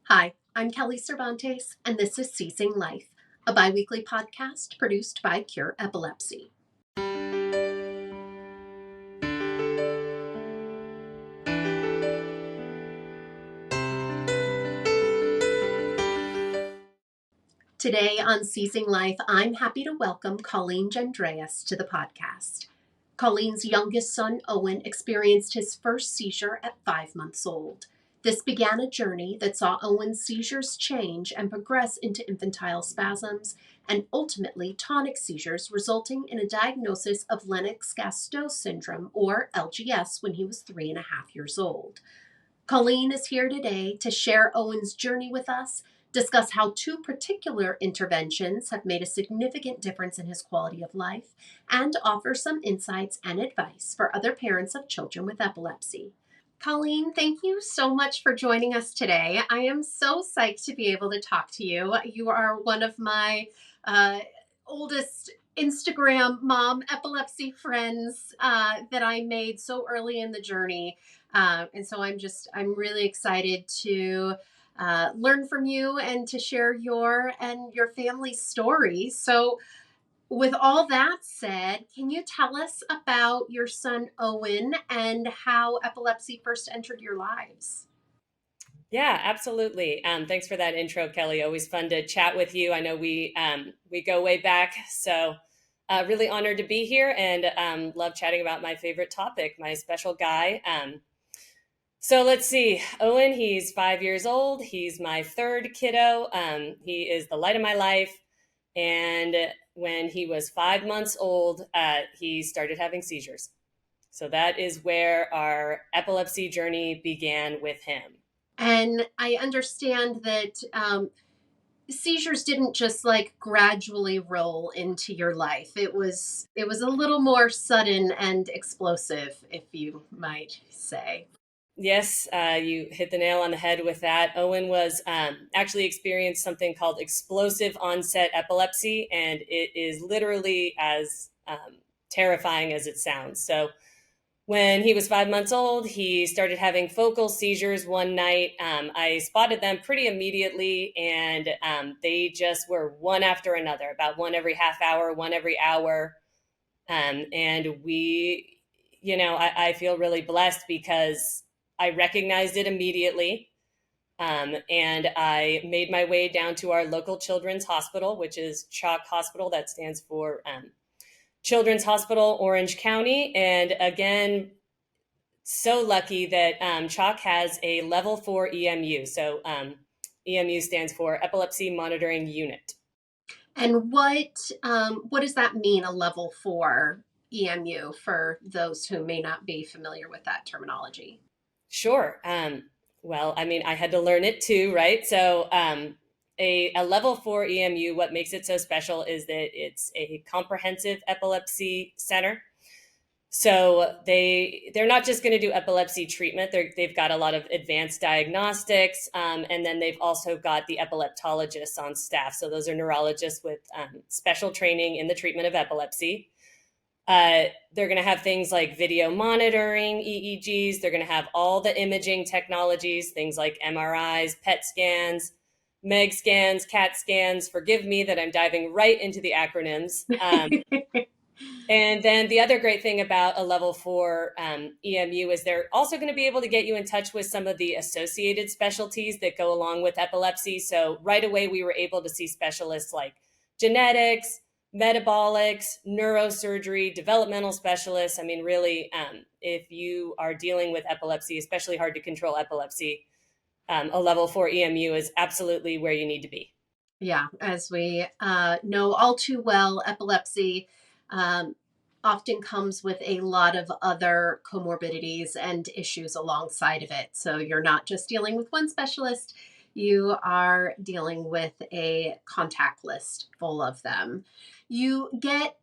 Hi, I'm Kelly Cervantes, and this is Seizing Life, a biweekly podcast produced by Cure Epilepsy. Today on Seizing Life, I'm happy to welcome Collen Jendreas to the podcast. Colleen's youngest son, Owen, experienced his first seizure at 5 months old. This began a journey that saw Owen's seizures change and progress into infantile spasms and ultimately tonic seizures, resulting in a diagnosis of Lenox Gastaut Syndrome, or LGS, when he was 3.5 years old. Colleen is here today to share Owen's journey with us, discuss how two particular interventions have made a significant difference in his quality of life, and offer some insights and advice for other parents of children with epilepsy. Colleen, thank you so much for joining us today. I am so psyched to be able to talk to you. You are one of my oldest Instagram mom epilepsy friends that I made so early in the journey. And so I'm really excited to learn from you and to share your and your family's story. So with all that said, can you tell us about your son Owen and how epilepsy first entered your lives? Yeah, absolutely. Thanks for that intro, Kelly. Always fun to chat with you. I know we go way back, so really honored to be here and love chatting about my favorite topic, my special guy. So let's see, Owen. He's 5 years old. He's my third kiddo. He is the light of my life. And when he was 5 months old, he started having seizures. So that is where our epilepsy journey began with him. And I understand that seizures didn't just like gradually roll into your life. It was a little more sudden and explosive, if you might say. Yes, you hit the nail on the head with that. Owen was actually experienced something called explosive onset epilepsy, and it is literally as terrifying as it sounds. So, when he was 5 months old, he started having focal seizures one night. I spotted them pretty immediately, and they just were one after another, about one every half hour, one every hour. And I feel really blessed because I recognized it immediately. And I made my way down to our local children's hospital, which is CHOC Hospital. That stands for Children's Hospital, Orange County. And again, so lucky that CHOC has a level 4 EMU. So EMU stands for Epilepsy Monitoring Unit. And what does that mean, a level 4 EMU, for those who may not be familiar with that terminology? Sure. Well, I mean, I had to learn it too, right? So, a level 4 EMU, what makes it so special is that it's a comprehensive epilepsy center. So they're not just going to do epilepsy treatment. They've got a lot of advanced diagnostics, and then they've also got the epileptologists on staff. So those are neurologists with special training in the treatment of epilepsy. They're going to have things like video monitoring, EEGs. They're going to have all the imaging technologies, things like MRIs, PET scans, MEG scans, CAT scans. Forgive me that I'm diving right into the acronyms. And then the other great thing about a level 4 EMU is they're also going to be able to get you in touch with some of the associated specialties that go along with epilepsy. So right away, we were able to see specialists like genetics, metabolics, neurosurgery, developmental specialists. I mean, really, if you are dealing with epilepsy, especially hard to control epilepsy, a level 4 EMU is absolutely where you need to be. Yeah, as we know all too well, epilepsy often comes with a lot of other comorbidities and issues alongside of it. So you're not just dealing with one specialist, you are dealing with a contact list full of them. You get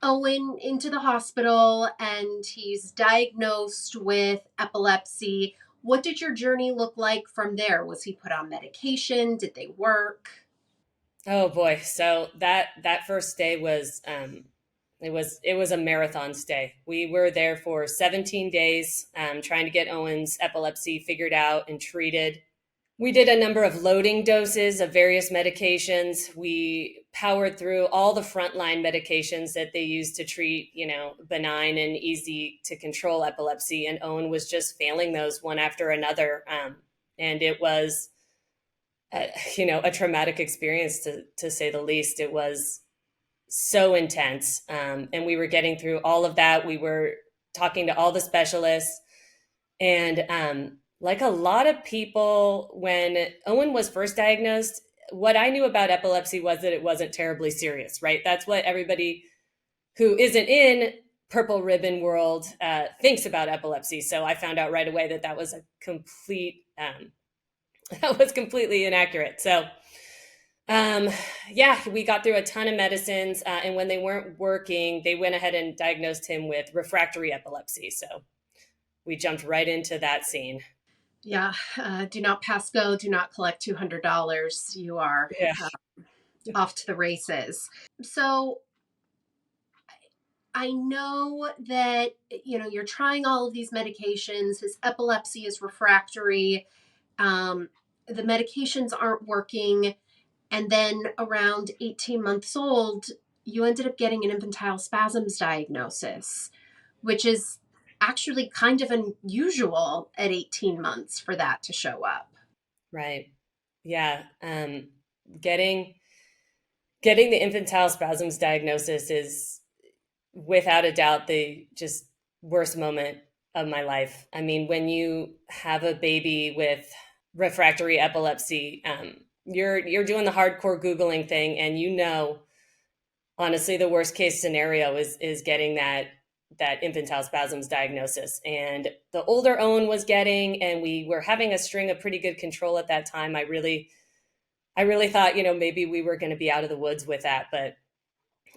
Owen into the hospital and he's diagnosed with epilepsy. What did your journey look like from there? Was he put on medication? Did they work? Oh boy. So that first day was it was a marathon stay. We were there for 17 days trying to get Owen's epilepsy figured out and treated. We did a number of loading doses of various medications. We powered through all the frontline medications that they use to treat, benign and easy to control epilepsy. And Owen was just failing those one after another. And it was, a traumatic experience to say the least. It was so intense. And we were getting through all of that. We were talking to all the specialists. And like a lot of people, when Owen was first diagnosed, what I knew about epilepsy was that it wasn't terribly serious, right? That's what everybody who isn't in purple ribbon world thinks about epilepsy. So I found out right away that was a complete, that was completely inaccurate. So we got through a ton of medicines, and when they weren't working, they went ahead and diagnosed him with refractory epilepsy. So we jumped right into that scene. Yeah, do not pass go, do not collect $200. You are off to the races. So I know that, you're trying all of these medications. His epilepsy is refractory. The medications aren't working. And then around 18 months old, you ended up getting an infantile spasms diagnosis, which is actually kind of unusual at 18 months for that to show up. Right. Yeah. Getting the infantile spasms diagnosis is without a doubt the just worst moment of my life. I mean, when you have a baby with refractory epilepsy, you're doing the hardcore Googling thing, and honestly, the worst case scenario is getting that infantile spasms diagnosis. And the older Owen was getting, and we were having a string of pretty good control at that time, I really thought, maybe we were going to be out of the woods with that. But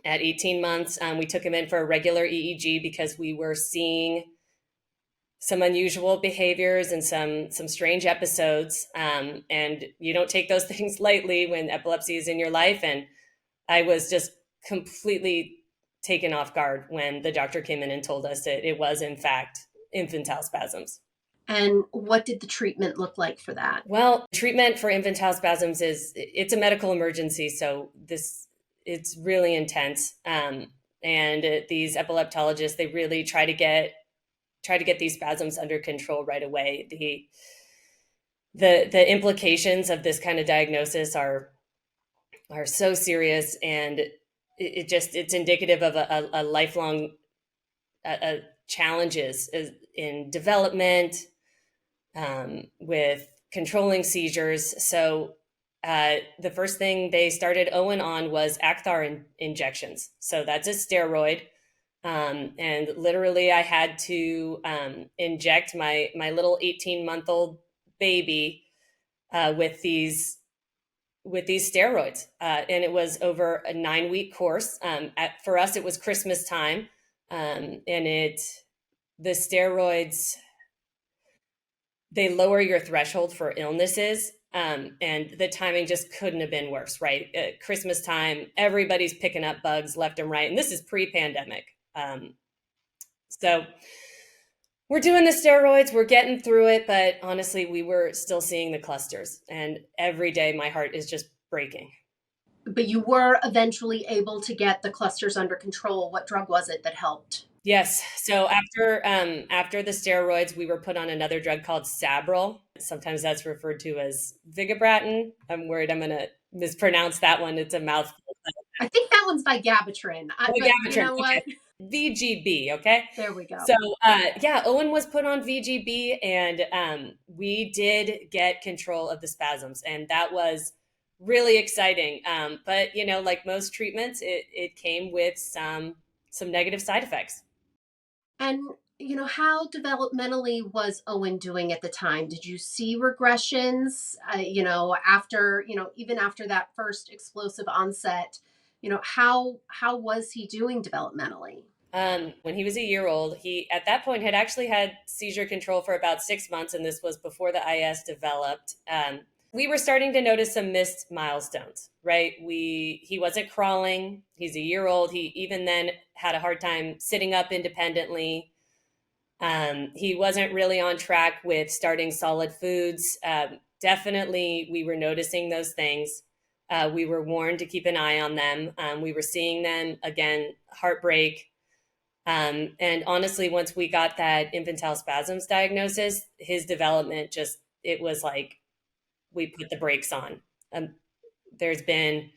at 18 months, we took him in for a regular EEG because we were seeing some unusual behaviors and some strange episodes. And you don't take those things lightly when epilepsy is in your life. And I was just completely taken off guard when the doctor came in and told us that it was, in fact, infantile spasms. And what did the treatment look like for that? Well, treatment for infantile spasms it's a medical emergency. So it's really intense. And these epileptologists, they really try to get these spasms under control right away. The implications of this kind of diagnosis are so serious, and it's indicative of a lifelong challenges in development, with controlling seizures. So the first thing they started Owen on was Acthar injections. So that's a steroid. And literally I had to inject my little 18-month-old baby with these steroids. And it was over a 9-week course. For us, it was Christmas time. And the steroids, they lower your threshold for illnesses. And the timing just couldn't have been worse, right? At Christmas time, everybody's picking up bugs left and right. And this is pre-pandemic. So we're doing the steroids, we're getting through it, but honestly, we were still seeing the clusters. And every day my heart is just breaking. But you were eventually able to get the clusters under control. What drug was it that helped? Yes. So after the steroids, we were put on another drug called Sabril. Sometimes that's referred to as Vigabatrin. I'm worried I'm going to mispronounce that one. It's a mouthful. I think that one's Vigabatrin. Vigabatrin. You know what? Okay. VGB. Okay. There we go. So Owen was put on VGB, and we did get control of the spasms, and that was really exciting. But like most treatments, it came with some negative side effects. And, how developmentally was Owen doing at the time? Did you see regressions, after, even after that first explosive onset, how was he doing developmentally? When he was a year old, he at that point had actually had seizure control for about 6 months, and this was before the IS developed. We were starting to notice some missed milestones, right? He wasn't crawling. He's a year old. He even then had a hard time sitting up independently. He wasn't really on track with starting solid foods. definitely we were noticing those things. We were warned to keep an eye on them. We were seeing them again, heartbreak. And honestly, once we got that infantile spasms diagnosis, his development just, it was like we put the brakes on. There's been,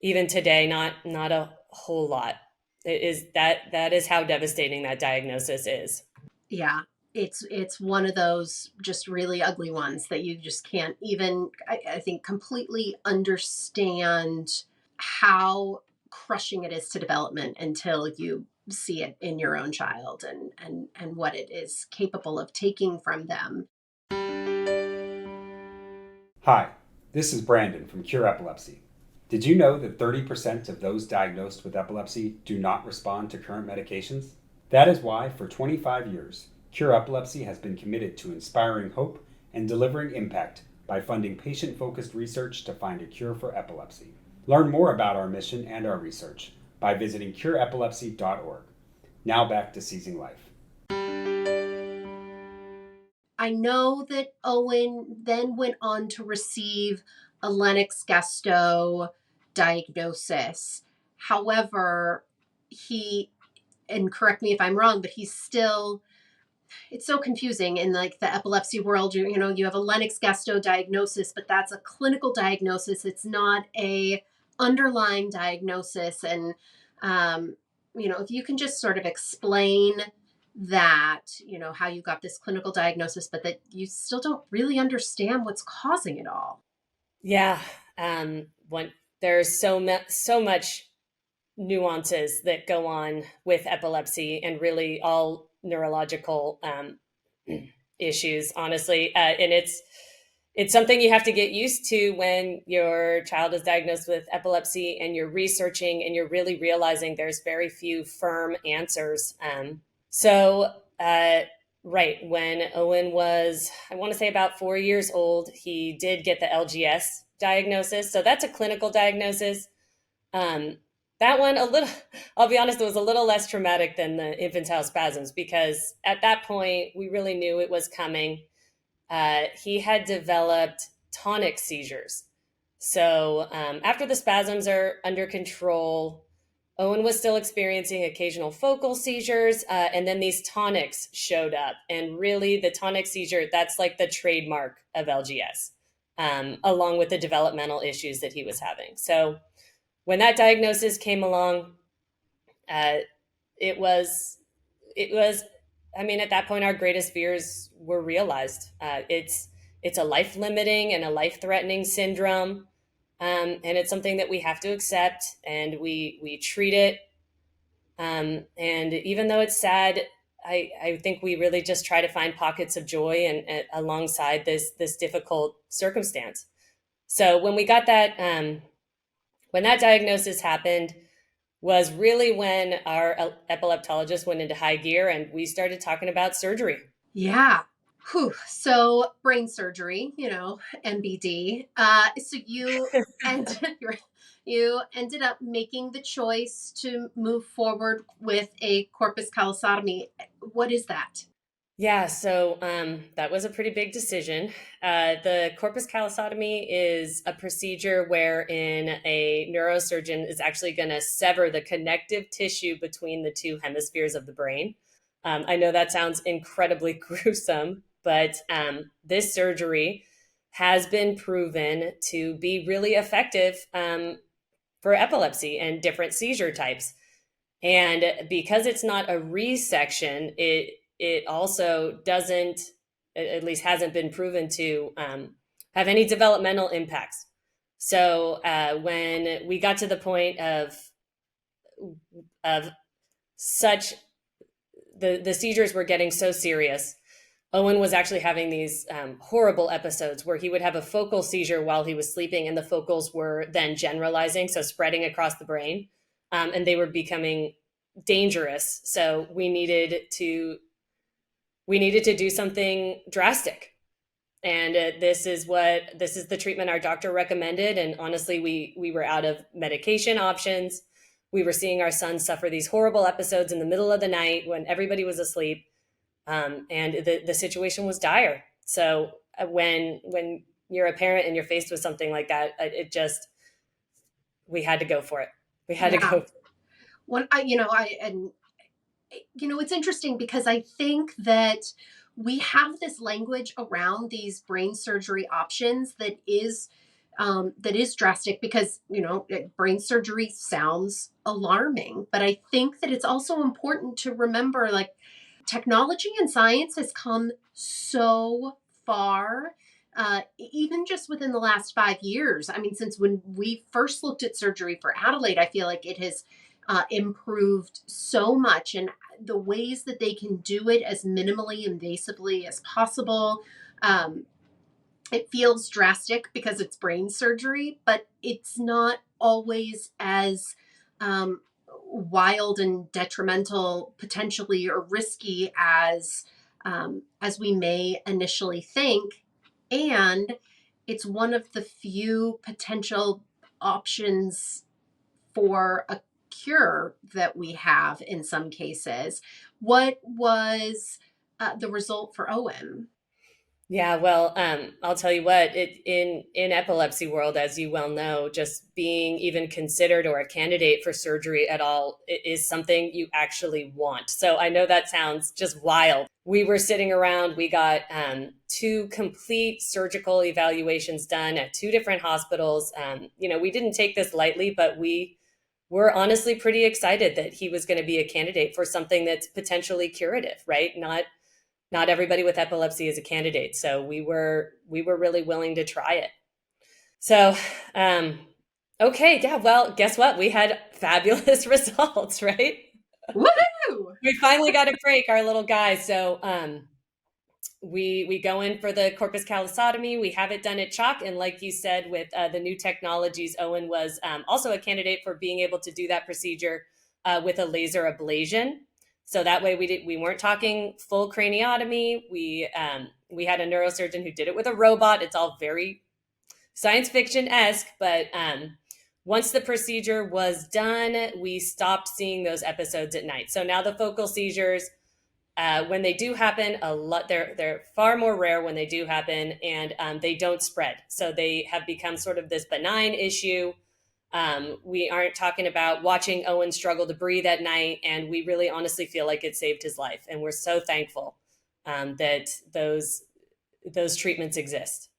even today, not a whole lot. It is that is how devastating that diagnosis is. Yeah, it's one of those just really ugly ones that you just can't even, I think, completely understand how crushing it is to development until you see it in your own child and what it is capable of taking from them. Hi, this is Brandon from Cure Epilepsy. Did you know that 30% of those diagnosed with epilepsy do not respond to current medications? That is why, for 25 years, Cure Epilepsy has been committed to inspiring hope and delivering impact by funding patient-focused research to find a cure for epilepsy. Learn more about our mission and our research by visiting cureepilepsy.org. Now back to Seizing Life. I know that Owen then went on to receive a Lenox Gastaut diagnosis. However, and correct me if I'm wrong, but he's still, it's so confusing in like the epilepsy world. You know, you have a Lenox Gastaut diagnosis, but that's a clinical diagnosis. It's not a underlying diagnosis. And, if you can just sort of explain that, how you got this clinical diagnosis, but that you still don't really understand what's causing it all. Yeah. When there's so much nuances that go on with epilepsy and really all neurological issues, honestly. And it's something you have to get used to when your child is diagnosed with epilepsy and you're researching and you're really realizing there's very few firm answers. Right, when Owen was, I want to say about 4 years old, he did get the LGS diagnosis. So that's a clinical diagnosis. That one, I'll be honest, it was a little less traumatic than the infantile spasms because at that point, we really knew it was coming. He had developed tonic seizures. So after the spasms are under control, Owen was still experiencing occasional focal seizures, and then these tonics showed up. And really, the tonic seizure, that's like the trademark of LGS, along with the developmental issues that he was having. So when that diagnosis came along, it was, I mean, at that point, our greatest fears were realized. It's a life-limiting and a life-threatening syndrome. And it's something that we have to accept, and we treat it. And even though it's sad, I think we really just try to find pockets of joy and alongside this difficult circumstance. So when we got that, when that diagnosis happened, was really when our epileptologist went into high gear and we started talking about surgery. Yeah. Whew. So brain surgery, MBD. So you ended up making the choice to move forward with a corpus callosotomy. What is that? Yeah, so that was a pretty big decision. The corpus callosotomy is a procedure wherein a neurosurgeon is actually going to sever the connective tissue between the two hemispheres of the brain. I know that sounds incredibly gruesome, but this surgery has been proven to be really effective for epilepsy and different seizure types. And because it's not a resection, it also doesn't, at least hasn't been proven to have any developmental impacts. So when we got to the point of such, the seizures were getting so serious, Owen was actually having these horrible episodes where he would have a focal seizure while he was sleeping, and the focals were then generalizing, so spreading across the brain, and they were becoming dangerous. So we needed to do something drastic, and this is the treatment our doctor recommended. And honestly, we were out of medication options. We were seeing our son suffer these horrible episodes in the middle of the night when everybody was asleep. And the situation was dire. So when you're a parent and you're faced with something like that, we had to go for it. We had to go. When it's interesting because I think that we have this language around these brain surgery options that is drastic because, brain surgery sounds alarming. But I think that it's also important to remember, like, technology and science has come so far, even just within the last 5 years. I mean, since when we first looked at surgery for Adelaide, I feel like it has improved so much, and the ways that they can do it as minimally invasively as possible. It feels drastic because it's brain surgery, but it's not always as wild and detrimental, potentially, or risky as we may initially think. And it's one of the few potential options for a cure that we have in some cases. What was the result for Owen? Yeah, well, I'll tell you what, in epilepsy world, as you well know, just being even considered or a candidate for surgery at all is something you actually want. So I know that sounds just wild. We were sitting around, we got 2 complete surgical evaluations done at 2 different hospitals. We didn't take this lightly, but we were honestly pretty excited that he was going to be a candidate for something that's potentially curative, right? Not everybody with epilepsy is a candidate. So we were really willing to try it. So, okay. Yeah. Well, guess what? We had fabulous results, right? Woohoo! We finally got to break our little guy. So, we go in for the corpus callosotomy. We have it done at CHOC. And like you said, with the new technologies, Owen was also a candidate for being able to do that procedure with a laser ablation. So that way we weren't talking full craniotomy. We had a neurosurgeon who did it with a robot. It's all very science fiction-esque, but once the procedure was done, we stopped seeing those episodes at night. So now the focal seizures, when they do happen, they're far more rare when they do happen, and they don't spread. So they have become sort of this benign issue. We aren't talking about watching Owen struggle to breathe at night, and we really honestly feel like it saved his life. And we're so thankful that those treatments exist.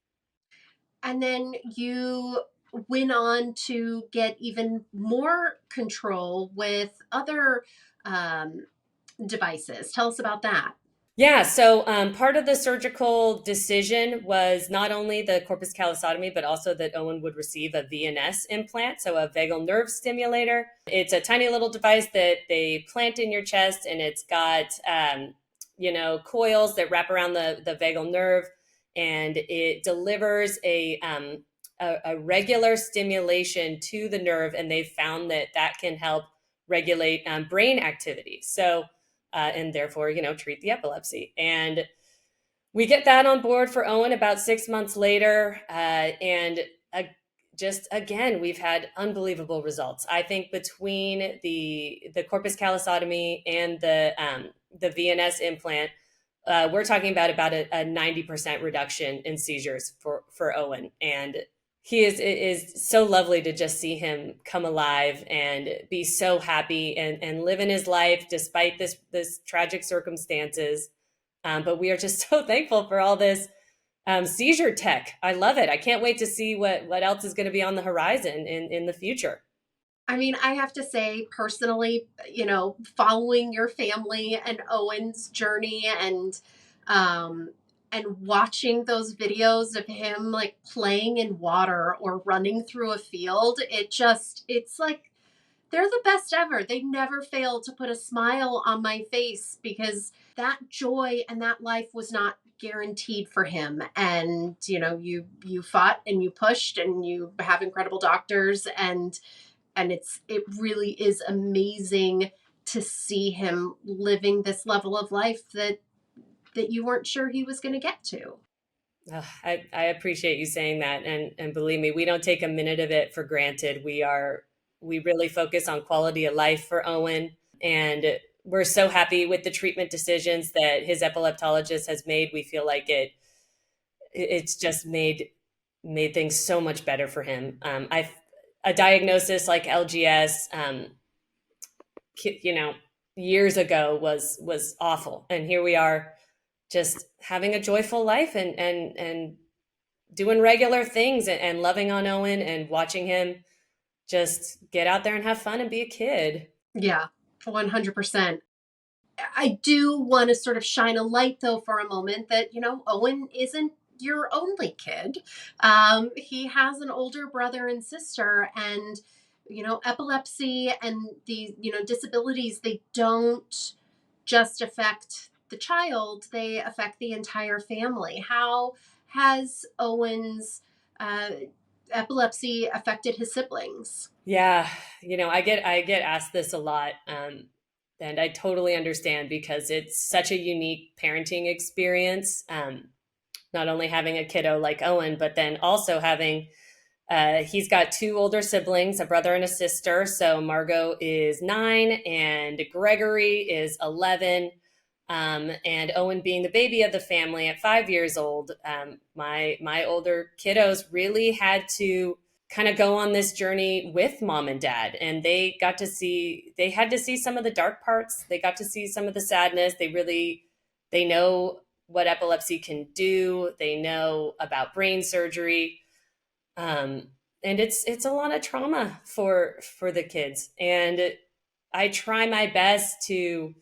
And then you went on to get even more control with other devices. Tell us about that. Yeah, so part of the surgical decision was not only the corpus callosotomy, but also that Owen would receive a VNS implant, so a Vagal Nerve Stimulator. It's a tiny little device that they plant in your chest, and it's got coils that wrap around the vagal nerve, and it delivers a regular stimulation to the nerve, and they've found that can help regulate brain activity. So and therefore, treat the epilepsy. And we get that on board for Owen about 6 months later. Just again, we've had unbelievable results. I think between the corpus callosotomy and the VNS implant, we're talking about a 90% reduction in seizures for Owen. And he is so lovely to just see him come alive and be so happy and living his life despite this tragic circumstances. But we are just so thankful for all this seizure tech. I love it. I can't wait to see what else is going to be on the horizon in the future. I mean, I have to say personally, following your family and Owen's journey and watching those videos of him like playing in water or running through a field, it's like they're the best ever. They never fail to put a smile on my face because that joy and that life was not guaranteed for him. And, you fought and you pushed and you have incredible doctors, and it really is amazing to see him living this level of life that you weren't sure he was going to get to. I appreciate you saying that. And believe me, we don't take a minute of it for granted. We really focus on quality of life for Owen. And we're so happy with the treatment decisions that his epileptologist has made. We feel like it's just made made things so much better for him. A diagnosis like LGS, years ago was awful, and here we are, just having a joyful life and doing regular things and loving on Owen and watching him just get out there and have fun and be a kid. Yeah, 100%. I do want to sort of shine a light, though, for a moment that, Owen isn't your only kid. He has an older brother and sister, and, epilepsy and these, disabilities, they don't just affect the child, they affect the entire family. How has Owen's uh, epilepsy affected his siblings? Yeah, I get asked this a lot, and I totally understand because it's such a unique parenting experience. Not only having a kiddo like Owen, but then also having he's got two older siblings, a brother and a sister. So Margot is 9 and Gregory is 11. And Owen being the baby of the family at 5 years old, my older kiddos really had to kind of go on this journey with mom and dad, and they had to see some of the dark parts. They got to see some of the sadness. They know what epilepsy can do. They know about brain surgery. And it's a lot of trauma for the kids. And I try my best to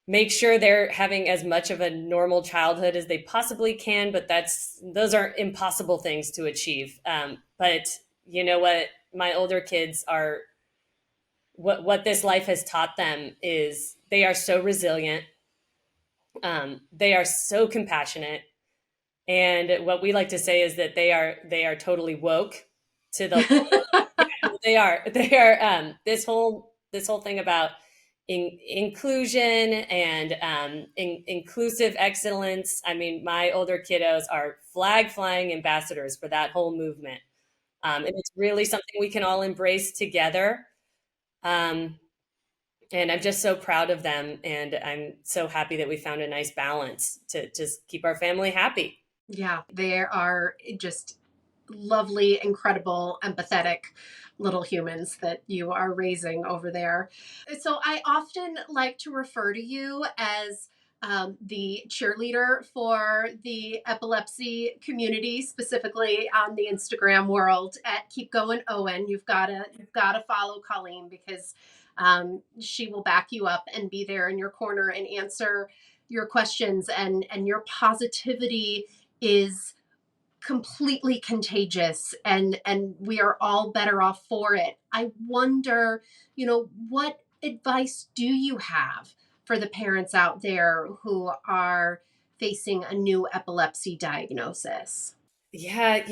make sure they're having as much of a normal childhood as they possibly can, but those are impossible things to achieve. But you know what? My older kids are, what this life has taught them is they are so resilient. They are so compassionate. And what we like to say is that they are totally woke to the, they are this whole thing about inclusion and inclusive excellence. I mean, my older kiddos are flag flying ambassadors for that whole movement. And it's really something we can all embrace together. And I'm just so proud of them. And I'm so happy that we found a nice balance to just keep our family happy. Yeah, they are just lovely, incredible, empathetic little humans that you are raising over there. So I often like to refer to you as the cheerleader for the epilepsy community, specifically on the Instagram world at Keep Going Owen. You've got to follow Colleen because she will back you up and be there in your corner and answer your questions, and your positivity is completely contagious, and we are all better off for it. I wonder, what advice do you have for the parents out there who are facing a new epilepsy diagnosis? Yeah,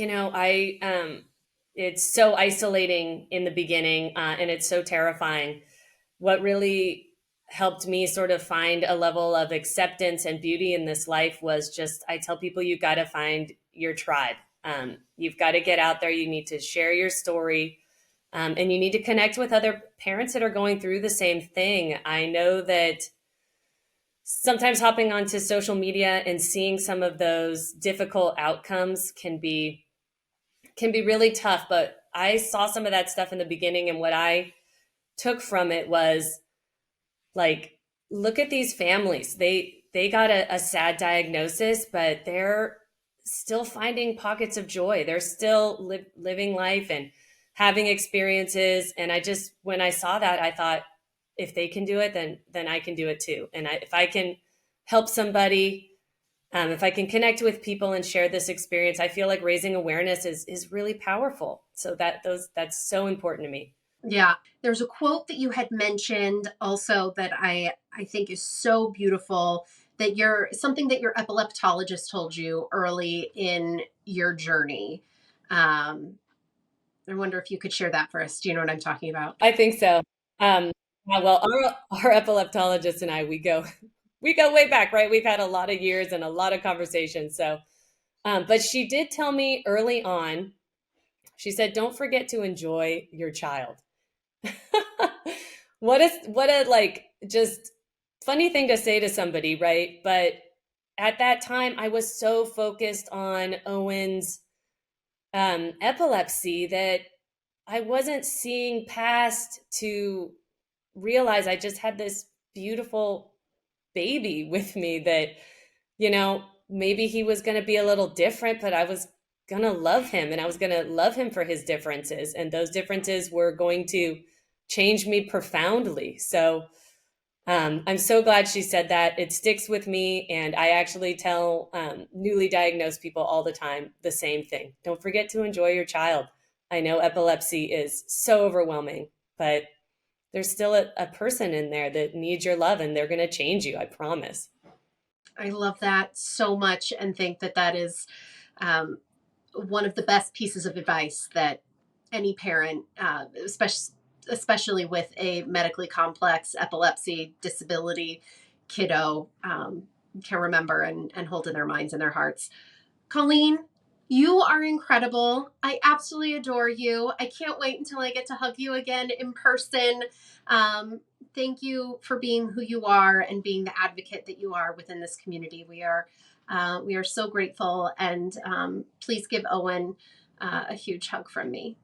it's so isolating in the beginning, and it's so terrifying. What really helped me sort of find a level of acceptance and beauty in this life was just, I tell people, you got to find your tribe. You've got to get out there. You need to share your story, and you need to connect with other parents that are going through the same thing. I know that sometimes hopping onto social media and seeing some of those difficult outcomes can be really tough, but I saw some of that stuff in the beginning, and what I took from it was like, look at these families. They got a sad diagnosis, but they're still finding pockets of joy. They're still living life and having experiences. And when I saw that, I thought, if they can do it, then I can do it too. And if I can help somebody, if I can connect with people and share this experience, I feel like raising awareness is really powerful. So that's so important to me. Yeah, there's a quote that you had mentioned also that I think is so beautiful, that something that your epileptologist told you early in your journey. I wonder if you could share that for us. Do you know what I'm talking about? I think so. Well, our epileptologist and I, we go way back, right? We've had a lot of years and a lot of conversations. So, but she did tell me early on, she said, don't forget to enjoy your child. What a like just funny thing to say to somebody, right? But at that time, I was so focused on Owen's epilepsy that I wasn't seeing past to realize I just had this beautiful baby with me that, maybe he was going to be a little different, but I was going to love him, and I was going to love him for his differences. And those differences were going to change me profoundly. So I'm so glad she said that. It sticks with me. And I actually tell newly diagnosed people all the time the same thing. Don't forget to enjoy your child. I know epilepsy is so overwhelming, but there's still a person in there that needs your love, and they're going to change you. I promise. I love that so much and think that that is one of the best pieces of advice that any parent, especially with a medically complex epilepsy disability kiddo, can remember and hold in their minds and their hearts. Colleen, you are incredible. I absolutely adore you. I can't wait until I get to hug you again in person. Thank you for being who you are and being the advocate that you are within this community. We are so grateful, and please give Owen a huge hug from me.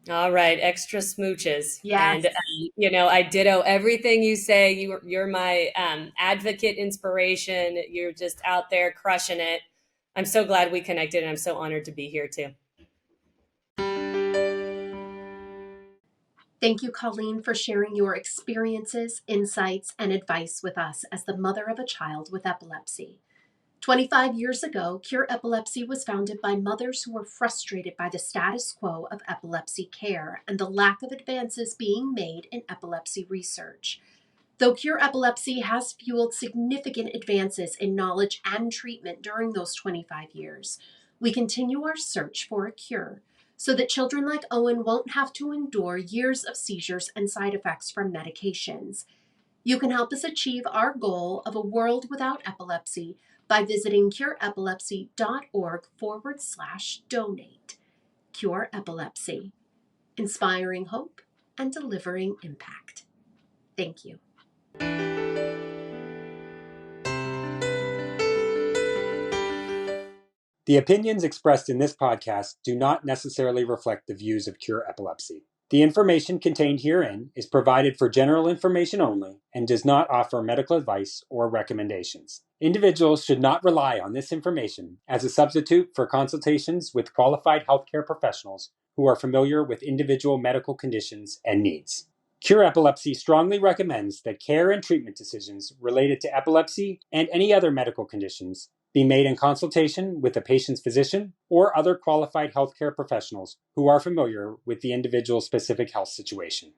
All right, extra smooches. Yes. And I ditto everything you say. You're my advocate inspiration. You're just out there crushing it. I'm so glad we connected, and I'm so honored to be here too. Thank you, Colleen, for sharing your experiences, insights, and advice with us as the mother of a child with epilepsy. 25 years ago, Cure Epilepsy was founded by mothers who were frustrated by the status quo of epilepsy care and the lack of advances being made in epilepsy research. Though Cure Epilepsy has fueled significant advances in knowledge and treatment during those 25 years, we continue our search for a cure so that children like Owen won't have to endure years of seizures and side effects from medications. You can help us achieve our goal of a world without epilepsy by visiting cureepilepsy.org/donate. Cure Epilepsy, inspiring hope and delivering impact. Thank you. The opinions expressed in this podcast do not necessarily reflect the views of Cure Epilepsy. The information contained herein is provided for general information only and does not offer medical advice or recommendations. Individuals should not rely on this information as a substitute for consultations with qualified healthcare professionals who are familiar with individual medical conditions and needs. Cure Epilepsy strongly recommends that care and treatment decisions related to epilepsy and any other medical conditions be made in consultation with the patient's physician or other qualified healthcare professionals who are familiar with the individual's specific health situation.